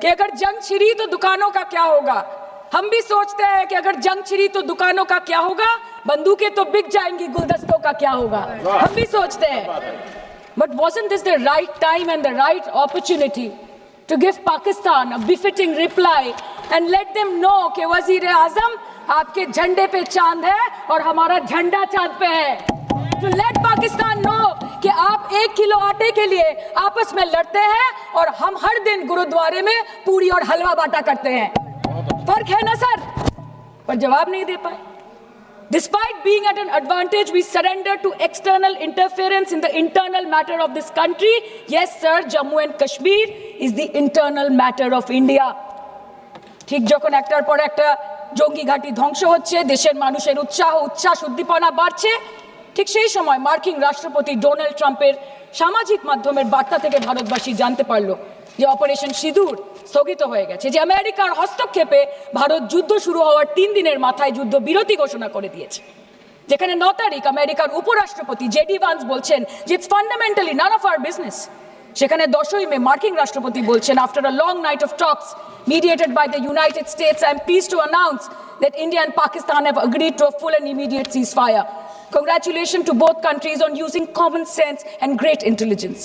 कि अगर जंग छिड़ी तो दुकानों का क्या होगा। हम भी सोचते हैं कि अगर जंग छिड़ी तो दुकानों का क्या होगा, बंदूकें तो बिक जाएंगी, गुलदस्तों का क्या होगा, हम भी सोचते हैं। But wasn't this the right time and the right opportunity to give Pakistan a befitting reply and let them know कि वजीर आजम आपके झंडे पे चांद है और हमारा झंडा चांद पे है। To let Pakistan know कि आप 1 किलो आटे के लिए आपस में लड़ते हैं और हम हर दिन गुरुद्वारे में पूरी और हलवा बांटा करते हैं। फर्क है ना सर? पर जवाब नहीं दे पाए। Despite being at an advantage, we surrender to external interference in the internal matter of this country. Yes, sir, Jammu and Kashmir is the internal matter of India. ঠিক যখন একটার পর একটা জঙ্গি ঘাঁটি ধ্বংস হচ্ছে, দেশের মানুষের উচ্ছ্বাস উদ্দীপনা বাড়ছে, ঠিক সেই সময় মার্কিন রাষ্ট্রপতি ডোনাল্ড ট্রাম্পের সামাজিক মাধ্যমের বার্তা থেকে ভারতবাসী জানতে পারলো যে অপারেশন সিঁদুর স্থগিত হয়ে গেছে, যে আমেরিকার হস্তক্ষেপে ভারত যুদ্ধ শুরু হওয়ার 3 দিনের মাথায় যুদ্ধ বিরতি ঘোষণা করে দিয়েছে, যেখানে 9 তারিখ আমেরিকার উপরাষ্ট্রপতি জেডি ভান্স বলছেন যে it's fundamentally none of our business. সেখানে 10ই মে মার্কিন রাষ্ট্রপতি বলছেন, after a long night of talks mediated by the United States, I am pleased to announce that India and Pakistan have agreed to a full and immediate ceasefire. Congratulations to both countries on using common sense and great intelligence.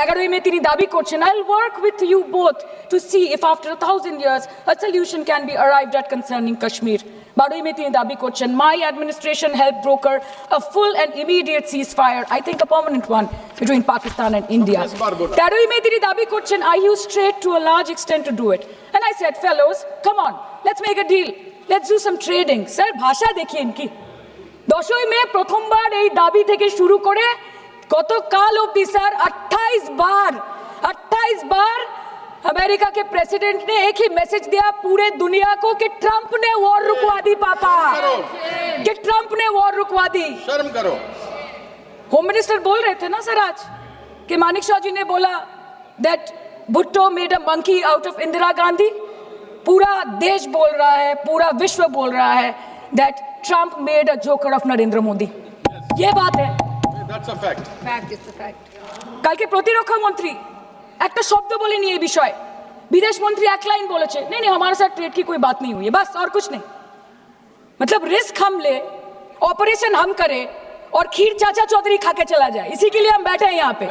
11ই মে তিনি দাবি করছেন, I'll work with you both to see if after 1000 years a solution can be arrived at concerning Kashmir. 12ই মে তিনি দাবি করছেন, my administration helped broker a full and immediate ceasefire, I think a permanent one, between Pakistan and India. 13ই মে তিনি দাবি করছেন, I used trade to a large extent to do it. And I said, fellows, come on, let's make a deal. Let's do some trading. Sir, ভাষা দেখিয়ে কি? 10ই মে প্রথমবার এই দাবি থেকে শুরু করে গতকাল অবধি স্যার 28 बार अमेरिका के प्रेसिडेंट ने एक ही मैसेज दिया पूरे दुनिया को कि ट्रंप ने वॉर रुकवा दी पापा, कि ट्रंप ने वॉर रुकवा दी। शर्म करो। होम मिनिस्टर बोल रहे थे ना सर आज कि मानिक शाह जी ने बोला that Bhutto made a monkey out of Indira Gandhi. पूरा देश बोल रहा है, पूरा विश्व बोल रहा है that Trump made a joker of Narendra Modi. ये बात है। That's a fact. Fact is the fact. কালকে প্রতিরক্ষা মন্ত্রী একটা শব্দ বলেনি এই বিষয়ে, বিদেশ মন্ত্রী এক লাইন বলেছে, नहीं नहीं हमारे साथ ट्रेड की कोई बात नहीं हुई है, बस और कुछ नहीं। मतलब रिस्क हम ले, ऑपरेशन हम करें और खीर चाचा चौधरी खा के चला जाए, इसी के लिए हम बैठे हैं यहाँ पे।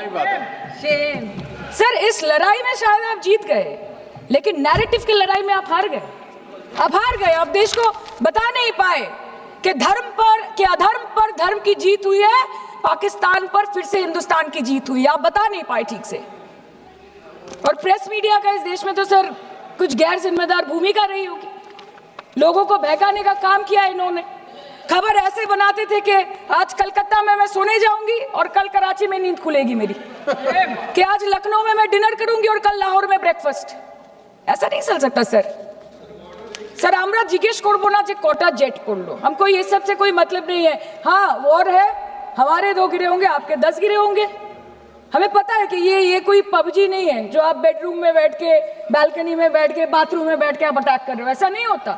सर इस लड़ाई में शायद आप जीत गए, लेकिन नैरेटिव की लड़ाई में आप हार गए। आप देश को बता नहीं पाए कि धर्म पर, कि अधर्म पर धर्म की जीत हुई है, पाकिस्तान पर फिर से हिंदुस्तान की जीत हुई, आप बता नहीं पाए ठीक से। और प्रेस मीडिया का इस देश में तो सर कुछ गैर जिम्मेदार भूमिका रही होगी, लोगों को बहकाने का काम किया इन्होंने। खबर ऐसे बनाते थे कि आज कलकत्ता में मैं सोने जाऊंगी और कल कराची में नींद खुलेगी मेरी, कि आज लखनऊ में मैं डिनर करूंगी और कल लाहौर में ब्रेकफास्ट। ऐसा नहीं चल सकता सर। सर আমরা জিজ্ঞেস করব না যে কটা জেট পড়লো, हमको ये सब से कोई मतलब नहीं है। हाँ वॉर है, हमारे 2 गिरे होंगे, आपके 10 गिरे होंगे। हमें पता है कि ये कोई पबजी नहीं है जो आप बेडरूम में बैठ के, बालकनी में बैठ के, बाथरूम में बैठ के आप अटैक कर रहे हो, ऐसा नहीं होता।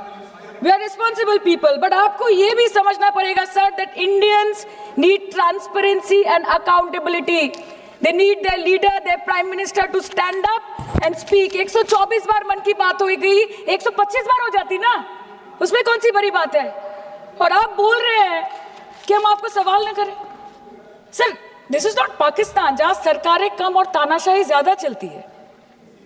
We are responsible people, but आपको ये भी समझना पड़ेगा sir that Indians need transparency and accountability. They need their leader, their prime minister to stand up and speak. 124 बार मन की बात हो गई, 125 बार हो जाती ना, उसमें कौन सी बड़ी बात है। और आप बोल रहे हैं कि हम आपको सवाल न करें। Sir this is not Pakistan जहां सरकारें कम और तानाशाही ज्यादा चलती है,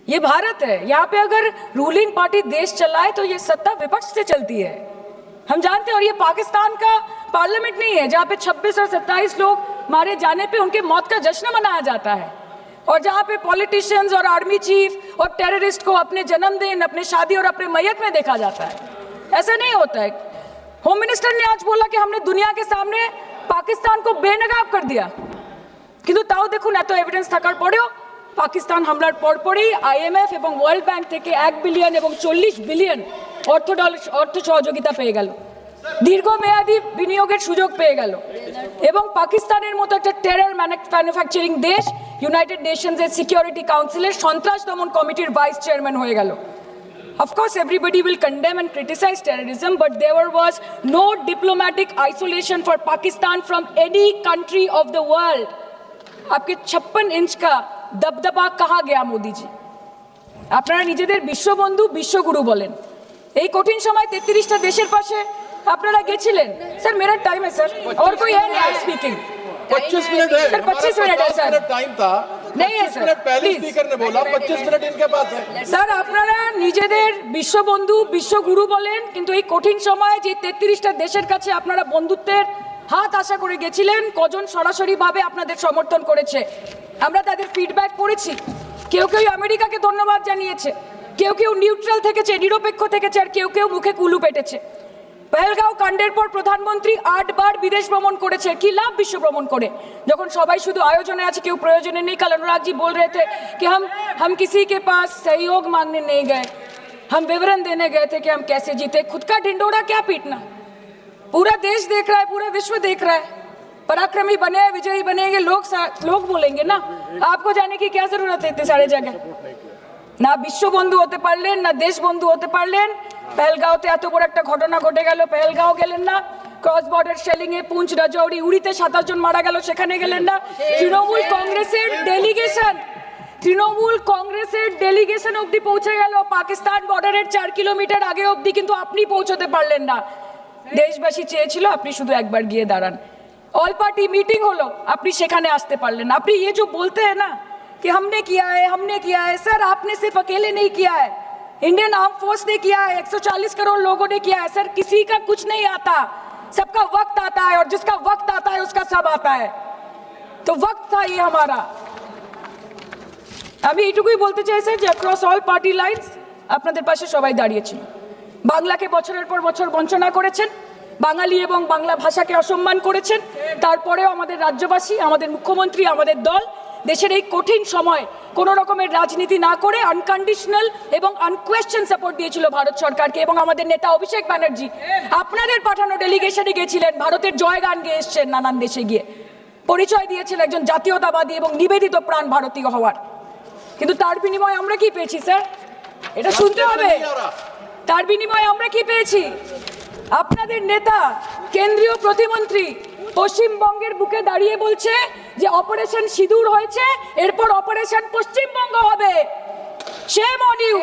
ये भारत है। यहाँ पे अगर रूलिंग पार्टी देश चलाए तो ये सत्ता विपक्ष से चलती है, हम जानते हैं। और ये पाकिस्तान का पार्लियामेंट नहीं है जहाँ पे 26 और 27 लोग मारे जाने पे उनके मौत का जश्न मनाया जाता है, और जहाँ पे पॉलिटिशियंस और आर्मी चीफ और टेररिस्ट को अपने जन्मदिन, अपने शादी और अपने मैयत में देखा जाता है। ऐसा नहीं होता है। होम मिनिस्टर ने आज बोला कि हमने दुनिया के सामने पाकिस्तान को बेनकाब कर दिया, কিন্তু তাও দেখুন এত এভিডেন্স থাকার পরেও পাকিস্তান হামলার পরপরই আইএমএফ এবং ওয়ার্ল্ড ব্যাংক থেকে 1 বিলিয়ন এবং 40 বিলিয়ন অর্থ সহযোগিতা পেয়ে গেল, দীর্ঘমেয়াদী বিনিয়োগের সুযোগ পেয়ে গেল, এবং পাকিস্তানের মতো একটা টেরর ম্যানুফ্যাকচারিং দেশ ইউনাইটেড নেশনসের সিকিউরিটি কাউন্সিলের সন্ত্রাস দমন কমিটির ভাইস চেয়ারম্যান হয়ে গেল। Of course, everybody will condemn and criticize terrorism, but there was no diplomatic isolation for Pakistan from any country of the world. आपके 56 इंच का दबदबा कहाँ गया मोदी जी? আপনারা নিজেদের বিশ্ববন্ধু বিশ্বগুরু বলেন, এই কঠিন সময় 33টা দেশের পাশে আপনারা গেছিলেন। স্যার मेरा टाइम है सर, और कोई है नहीं स्पीकिंग? 25 मिनट है सर 25 मिनट है सर, टाइम था। नहीं है सर, मिनट पहले प्लीज स्पीकर ने बोला 25 मिनट इनके पास है। স্যার আপনারা নিজেদের বিশ্ববন্ধু বিশ্বগুরু বলেন, কিন্তু এই কঠিন সময় যে 33টা দেশের কাছে আপনারা বন্ধুত্বের হাত আশা করে গেছিলেন, কজন সরাসরি ভাবে আপনাদের সমর্থন করেছে আমরা তাদের ফিডব্যাক পড়েছি। কেউ কেউ আমেরিকাকে ধন্যবাদ জানিয়েছে, কেউ কেউ নিউট্রাল থেকেছে, নিরপেক্ষ থেকেছে, আর কেউ কেউ মুখে কুলু পেটেছে। পহেলগাঁও কাণ্ডের পর প্রধানমন্ত্রী 8 বার বিদেশ ভ্রমণ করেছে, কি লাভ বিশ্ব ভ্রমণ করে যখন সবাই শুধু আয়োজনে আছে, কেউ প্রয়োজনে নেই। কাল अनुराग जी बोल रहे थे कि हम किसी के पास सहयोग मांगने नहीं गए, हम विवरण देने गए थे कि हम कैसे जीते। खुद का ढिंडोरा क्या पीटना, पूरा देश देख रहा है, पूरा विश्व देख रहा है। पराक्रमी बने, विजयी बनेंगे, लोग बोलेंगे ना, आपको जाने की क्या जरूरत है इतने सारे जगह। না বিশ্ববন্ধু হতে পারলেন, না দেশ বন্ধু হতে পারলেন। পেহেলগাঁওতে এত বড় একটা ঘটনা ঘটে গেল, পেহেলগাঁও গেলেন না। ক্রস বর্ডার শেলিং এ পুঞ্চ, রাজৌরি, উড়িতে 27 জন মারা গেল, সেখানে গেলেন না। তৃণমূল কংগ্রেসের ডেলিগেশন অবধি পৌঁছে গেল পাকিস্তান বর্ডারের 4 কিলোমিটার আগে অবধি, কিন্তু আপনি পৌঁছতে পারলেন না। দেশবাসী চেয়েছিল আপনি শুধু একবার গিয়ে দাঁড়ান। অল পার্টি মিটিং হলো, আপনি সেখানে আসতে পারলেন না। আপনি ये जो बोलते हैं ना कि हमने किया है, सर आपने सिर्फ अकेले नहीं किया है, इंडियन आर्म फोर्स ने किया है, 140 करोड़ लोगों ने किया है। सर किसी का कुछ नहीं आता, सबका वक्त आता है, और जिसका वक्त आता है उसका सब आता है। तो वक्त था ये हमारा। আমি এইটুকুই বলতে চাই স্যার যে অ্যাক্রস অল পার্টি লাইন্স আপনাদের পাশে সবাই দাঁড়িয়েছিল। বাংলাকে বছরের পর বছর বঞ্চনা করেছেন, বাঙালি এবং বাংলা ভাষাকে অসম্মান করেছেন, তারপরেও আমাদের রাজ্যবাসী, আমাদের মুখ্যমন্ত্রী, আমাদের দল দেশের এই কঠিন সময় কোনো রকমের রাজনীতি না করে আনকন্ডিশনাল এবং আনকোয়েশ্চন সাপোর্ট দিয়েছিল ভারত সরকারকে। এবং আমাদের নেতা অভিষেক ব্যানার্জি আপনাদের পাঠানো ডেলিগেশনে গেছিলেন, ভারতের জয়গান গেয়ে এসছেন, নানান দেশে গিয়ে পরিচয় দিয়েছেন একজন জাতীয়তাবাদী এবং নিবেদিত প্রাণ ভারতীয় হওয়ার। কিন্তু তার বিনিময়ে আমরা কি পেয়েছি স্যার, এটা শুনতে হবে। তার বিনিময়ে আমরা কি পেয়েছি? আপনাদের নেতা কেন্দ্রীয় প্রতিমন্ত্রী পশ্চিমবঙ্গের বুকে দাঁড়িয়ে বলছে যে অপারেশন সিঁদুর হয়েছে, এরপর অপারেশন পশ্চিমবঙ্গ হবে। Shame on you.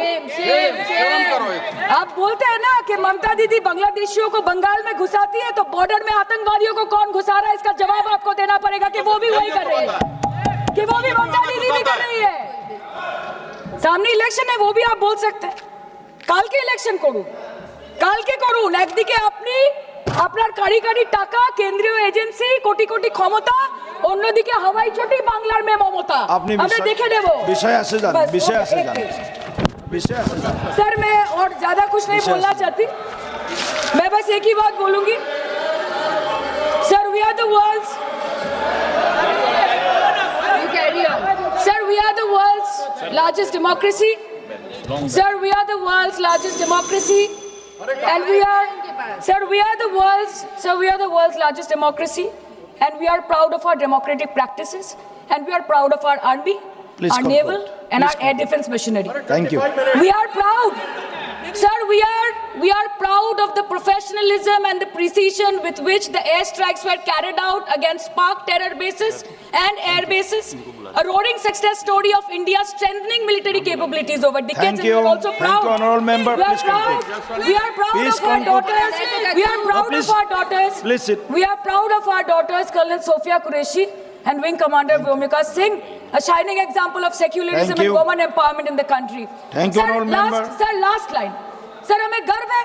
आप बोलते हैं ना कि ममता दीदी बांग्लादेशियों को बंगाल में घुसाती है, तो बॉर्डर में आतंकवादियों को कौन घुसा रहा है, इसका जवाब आपको देना पड़ेगा कि वो भी वही कर रही है, कि वो भी ममता दीदी भी कर रही है। सामने इलेक्शन है, वो भी आप बोल सकते हैं। কালকে ইলেকশন করুন, কালকে করুন। একদিকে আপনি আপনার কারিগরি টাকা, কেন্দ্রীয় এজেন্সি, কোটি কোটি ক্ষমতা, অন্যদিকে হাওয়াই চটি বাংলার মে মমতা। আমরা দেখে নেব। विषय से जान, विषय से जान, विषय से जान। सर मैं और ज्यादा कुछ नहीं बोलना चाहती, मैं बस एक ही बात बोलूंगी। Sir we are the world's, sir we are the world's largest democracy, sir we are the world's largest democracy, and we are the world's largest democracy, and we are proud of our democratic practices, and we are proud of our army, Please our conclude. naval, and our air defense machinery. Thank you. We are proud, sir, we are proud of the professionalism and the precision with which the airstrikes were carried out against Pak terror bases and air bases, a roaring success story of India's strengthening military capabilities over decades. Thank you. And we are also Thank proud. you, honorable member. We are Please proud. conclude. We are proud Please of our conclude. daughters. We are proud please. of our daughters. Please sit. We are proud of our daughters, Colonel Sophia Qureshi and Wing Commander Vyomika Singh, a shining example of secularism Thank and you. women empowerment in the country. Thank you, Sir, honorable member. Sir, last line. Sir हमें गर्व है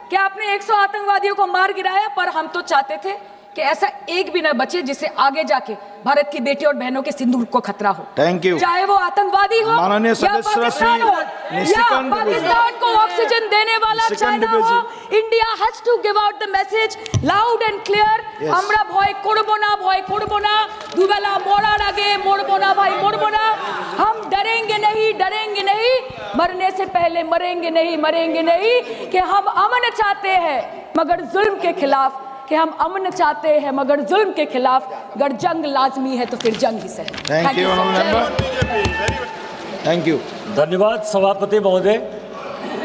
कि आपने 100 आतंकवादियों को मार गिराया, पर हम तो चाहते थे कि ऐसा एक भी न बचे जिससे आगे जाके भारत की बेटी और बहनों के सिंदूर को खतरा हो। Thank you. चाहे वो आतंकवादी हो माननीय या सदस्य पाकिस्तान हो या निशिकांत पाकिस्तान को ऑक्सीजन देने वाला निशिकांत चाइना हो, India has to give out the message loud and clear. Yes. আমরা ভয় করব না, ভয় করব না, দুবেলা মরার আগে মরবো না ভাই, মরবো না। हम डरेंगे नहीं, मरने से पहले मरेंगे नहीं, कि हम अमन चाहते हैं मगर जुल्म के खिलाफ, कि हम अमन चाहते हैं मगर जुल्म के खिलाफ, अगर जंग लाजमी है तो फिर जंग ही सही। Thank you, honorable member. Thank you. धन्यवाद सभापति महोदय।